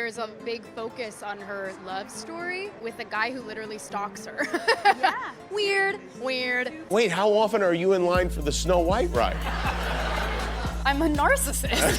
there's a big focus on her love story with a guy who literally stalks her. Yeah. Weird. Wait, how often are you in line for the Snow White ride? I'm a narcissist.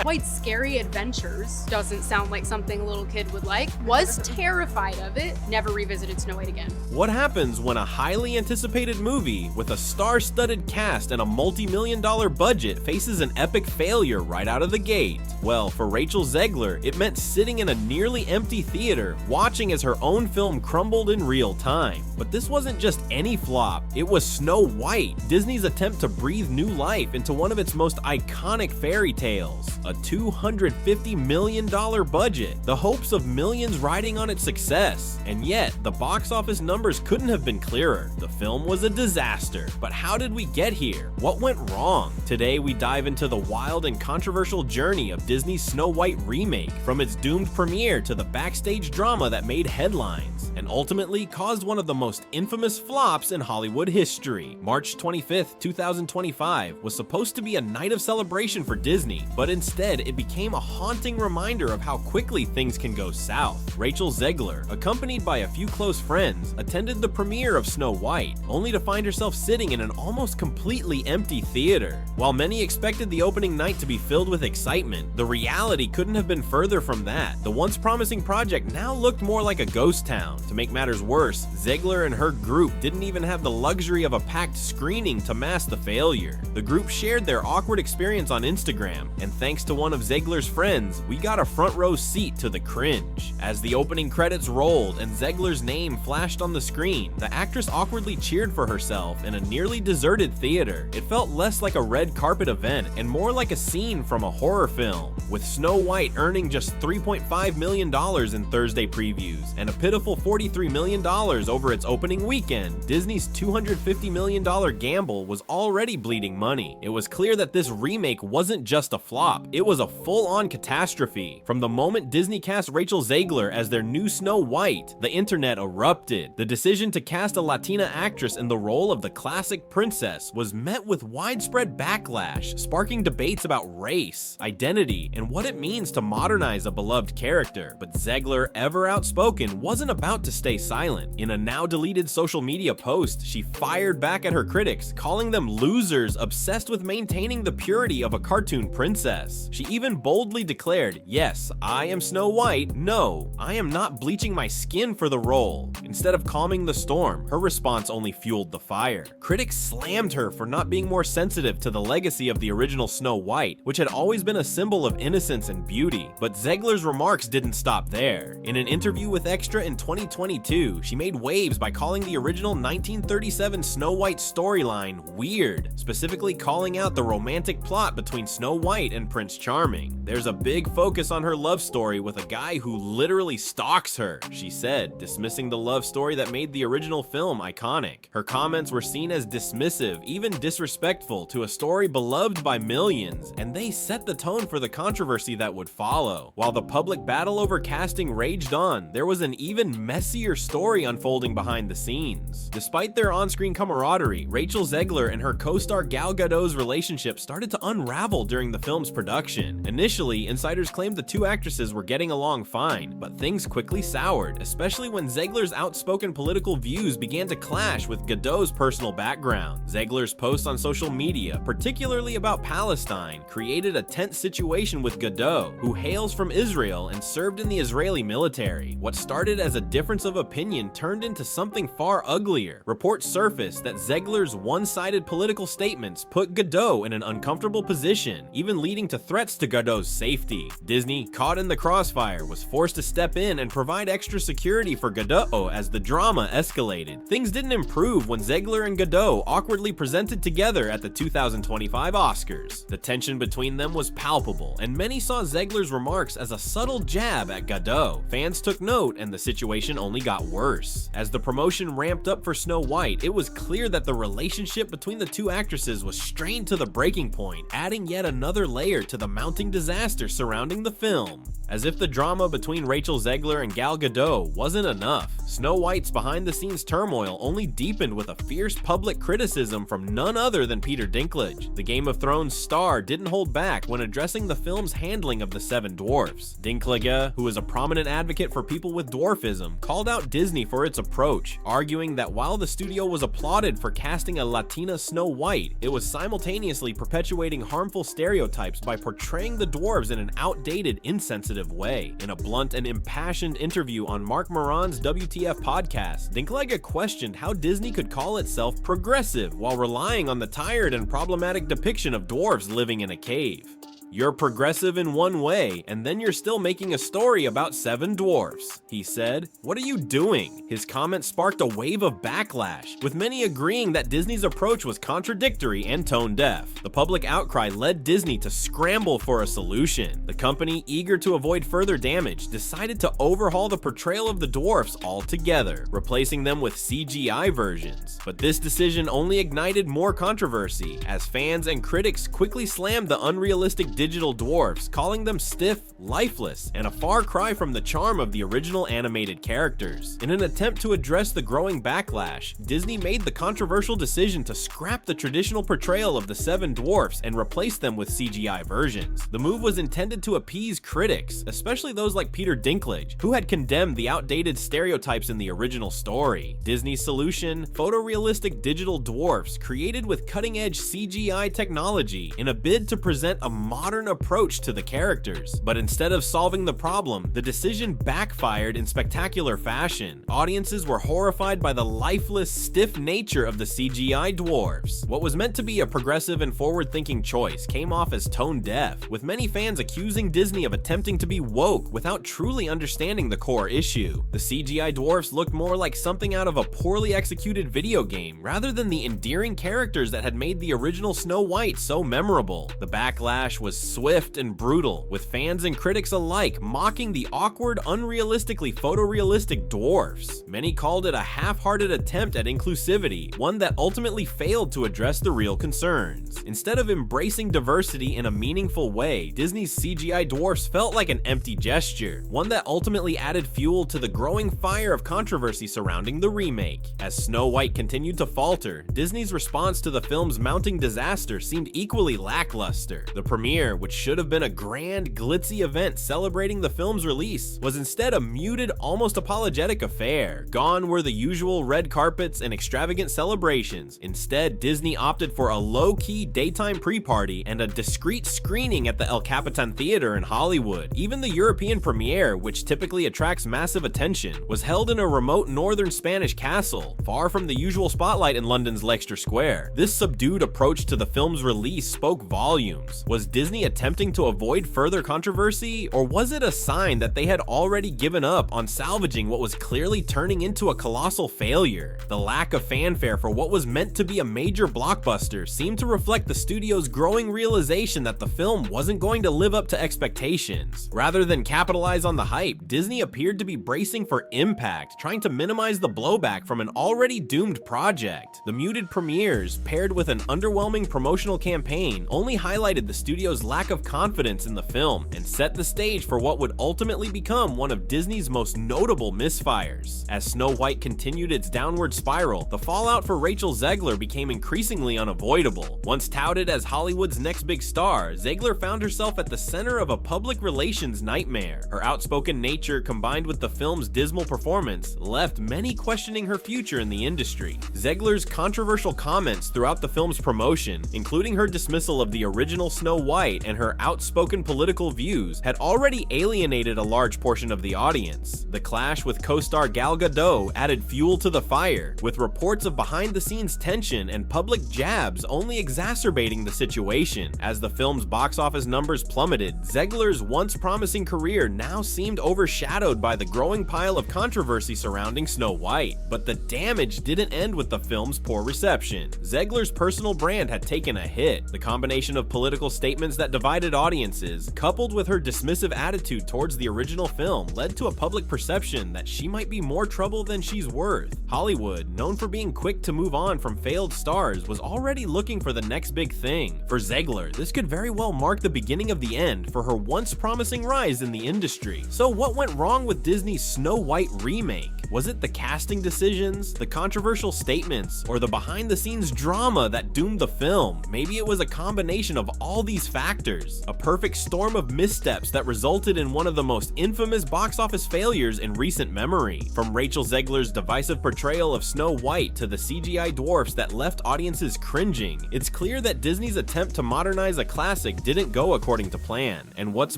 Quite scary adventures. Doesn't sound like something a little kid would like. Was terrified of it. Never revisited Snow White again. What happens when a highly anticipated movie with a star-studded cast and a multi-million-dollar budget faces an epic failure right out of the gate? Well, for Rachel Zegler, it meant sitting in a nearly empty theater, watching as her own film crumbled in real time. But this wasn't just any flop, it was Snow White, Disney's attempt to breathe new life into one of its most iconic fairy tales. A $250 million budget, the hopes of millions riding on its success. And yet, the box office numbers couldn't have been clearer. The film was a disaster. But how did we get here? What went wrong? Today, we dive into the wild and controversial journey of Disney's Snow White remake, from its doomed premiere to the backstage drama that made headlines, and ultimately caused one of the most infamous flops in Hollywood history. March 25th, 2025 was supposed to be a night of celebration for Disney, but instead it became a haunting reminder of how quickly things can go south. Rachel Zegler, accompanied by a few close friends, attended the premiere of Snow White, only to find herself sitting in an almost completely empty theater. While many expected the opening night to be filled with excitement, the reality couldn't have been further from that. The once promising project now looked more like a ghost town. To make matters worse, Zegler and her group didn't even have the luxury of a packed screening to mask the failure. The group shared their awkward experience on Instagram, and thanks to one of Zegler's friends, we got a front row seat to the cringe. As the opening credits rolled and Zegler's name flashed on the screen, the actress awkwardly cheered for herself in a nearly deserted theater. It felt less like a red carpet event and more like a scene from a horror film. With Snow White earning just $3.5 million in Thursday previews and a pitiful $43 million over its opening weekend, Disney's $250 million gamble was already bleeding money. It was clear that this remake wasn't just a flop, it was a full-on catastrophe. From the moment Disney cast Rachel Zegler as their new Snow White, the internet erupted. The decision to cast a Latina actress in the role of the classic princess was met with widespread backlash, sparking debates about race, identity, and what it means to modernize a beloved character. But Zegler, ever outspoken, wasn't about to stay silent. In a now-deleted social media post, she fired back at her critics, calling them losers obsessed with maintaining the purity of a cartoon princess. She even boldly declared, "Yes, I am Snow White. No, I am not bleaching my skin for the role." Instead of calming the storm, her response only fueled the fire. Critics slammed her for not being more sensitive to the legacy of the original Snow White, which had always been a symbol of innocence and beauty. But Zegler's remarks didn't stop there. In an interview with Extra in 2022, she made waves by calling the original 1937 Snow White storyline weird, specifically calling out the romantic plot between Snow White and Prince Charming. "There's a big focus on her love story with a guy who literally stalks her," she said, dismissing the love story that made the original film iconic. Her comments were seen as dismissive, even disrespectful, to a story beloved by millions, and they set the tone for the controversy that would follow. While the public battle over casting raged on, there was an even messier story unfolding behind the scenes. Despite their on-screen camaraderie, Rachel Zegler and her co-star Gal Gadot's relationship started to unravel during the film's production. Initially, insiders claimed the two actresses were getting along fine, but things quickly soured, especially when Zegler's outspoken political views began to clash with Gadot's personal background. Zegler's posts on social media, particularly about Palestine, created a tense situation with Gadot, who hails from Israel and served in the Israeli military. What started as a difference of opinion turned into something far uglier. Reports surfaced that Zegler's one-sided political statements put Gadot in an uncomfortable position, even leading to threats to Gadot's safety. Disney, caught in the crossfire, was forced to step in and provide extra security for Gadot as the drama escalated. Things didn't improve when Zegler and Gadot awkwardly presented together at the 2025 Oscars. The tension between them was palpable, and many saw Zegler's remarks as a subtle jab at Gadot. Fans took note, and the situation only got worse. As the promotion ramped up for Snow White, it was clear that the relationship between the two actresses was strained to the breaking point, adding yet another layer to the mounting disaster surrounding the film. As if the drama between Rachel Zegler and Gal Gadot wasn't enough, Snow White's behind-the-scenes turmoil only deepened with a fierce public criticism from none other than Peter Dinklage. The Game of Thrones star didn't hold back when addressing the film's handling of the Seven Dwarfs. Dinklage, who is a prominent advocate for people with dwarfism, called out Disney for its approach, arguing that while the studio was applauded for casting a Latina Snow White, it was simultaneously perpetuating harmful stereotypes by portraying the dwarves in an outdated, insensitive way. In a blunt and impassioned interview on Mark Maron's WTF podcast, Dinklage questioned how Disney could call itself progressive while relying on the tired and problematic depiction of dwarves living in a cave. You're progressive in one way, and then you're still making a story about seven dwarfs, he said. What are you doing? His comment sparked a wave of backlash, with many agreeing that Disney's approach was contradictory and tone-deaf. The public outcry led Disney to scramble for a solution. The company, eager to avoid further damage, decided to overhaul the portrayal of the dwarfs altogether, replacing them with CGI versions. But this decision only ignited more controversy, as fans and critics quickly slammed the unrealistic digital dwarfs, calling them stiff, lifeless, and a far cry from the charm of the original animated characters. In an attempt to address the growing backlash, Disney made the controversial decision to scrap the traditional portrayal of the seven dwarfs and replace them with CGI versions. The move was intended to appease critics, especially those like Peter Dinklage, who had condemned the outdated stereotypes in the original story. Disney's solution: photorealistic digital dwarfs created with cutting-edge CGI technology in a bid to present a modern approach to the characters. But instead of solving the problem, the decision backfired in spectacular fashion. Audiences were horrified by the lifeless, stiff nature of the CGI dwarves. What was meant to be a progressive and forward-thinking choice came off as tone-deaf, with many fans accusing Disney of attempting to be woke without truly understanding the core issue. The CGI dwarfs looked more like something out of a poorly executed video game, rather than the endearing characters that had made the original Snow White so memorable. The backlash was swift and brutal, with fans and critics alike mocking the awkward, unrealistically photorealistic dwarfs. Many called it a half-hearted attempt at inclusivity, one that ultimately failed to address the real concerns. Instead of embracing diversity in a meaningful way, Disney's CGI dwarfs felt like an empty gesture, one that ultimately added fuel to the growing fire of controversy surrounding the remake. As Snow White continued to falter, Disney's response to the film's mounting disaster seemed equally lackluster. The premiere, which should have been a grand, glitzy event celebrating the film's release, was instead a muted, almost apologetic affair. Gone were the usual red carpets and extravagant celebrations. Instead, Disney opted for a low-key daytime pre-party and a discreet screening at the El Capitan Theater in Hollywood. Even the European premiere, which typically attracts massive attention, was held in a remote northern Spanish castle, far from the usual spotlight in London's Leicester Square. This subdued approach to the film's release spoke volumes. Was Disney attempting to avoid further controversy, or was it a sign that they had already given up on salvaging what was clearly turning into a colossal failure? The lack of fanfare for what was meant to be a major blockbuster seemed to reflect the studio's growing realization that the film wasn't going to live up to expectations. Rather than capitalize on the hype, Disney appeared to be bracing for impact, trying to minimize the blowback from an already doomed project. The muted premieres, paired with an underwhelming promotional campaign, only highlighted the studio's lack of confidence in the film and set the stage for what would ultimately become one of Disney's most notable misfires. As Snow White continued its downward spiral, the fallout for Rachel Zegler became increasingly unavoidable. Once touted as Hollywood's next big star, Zegler found herself at the center of a public relations nightmare. Her outspoken nature, combined with the film's dismal performance, left many questioning her future in the industry. Zegler's controversial comments throughout the film's promotion, including her dismissal of the original Snow White and her outspoken political views, had already alienated a large portion of the audience. The clash with co-star Gal Gadot added fuel to the fire, with reports of behind-the-scenes tension and public jabs only exacerbating the situation. As the film's box office numbers plummeted, Zegler's once promising career now seemed overshadowed by the growing pile of controversy surrounding Snow White. But the damage didn't end with the film's poor reception. Zegler's personal brand had taken a hit. The combination of political statements that divided audiences, coupled with her dismissive attitude towards the original film, led to a public perception that she might be more trouble than she's worth. Hollywood, known for being quick to move on from failed stars, was already looking for the next big thing. For Zegler, this could very well mark the beginning of the end for her once promising rise in the industry. So what went wrong with Disney's Snow White remake? Was it the casting decisions, the controversial statements, or the behind-the-scenes drama that doomed the film? Maybe it was a combination of all these factors, a perfect storm of missteps that resulted in one of the most infamous box office failures in recent memory. From Rachel Zegler's divisive portrayal of Snow White to the CGI dwarfs that left audiences cringing, it's clear that Disney's attempt to modernize a classic didn't go according to plan. And what's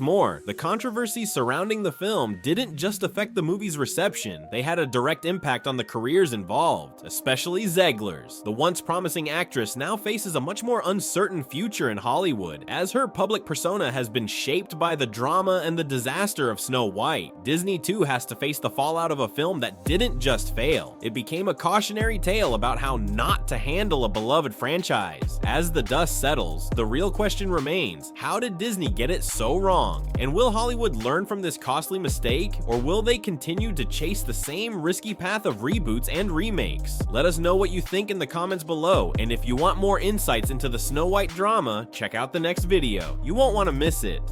more, the controversy surrounding the film didn't just affect the movie's reception, they had a direct impact on the careers involved, especially Zegler's. The once promising actress now faces a much more uncertain future in Hollywood, as her public persona has been shaped by the drama and the disaster of Snow White. Disney too has to face the fallout of a film that didn't just fail. It became a cautionary tale about how not to handle a beloved franchise. As the dust settles, the real question remains, how did Disney get it so wrong? And will Hollywood learn from this costly mistake, or will they continue to chase the same risky path of reboots and remakes? Let us know what you think in the comments below, and if you want more insights into the Snow White drama, check out the next video. You won't want to miss it.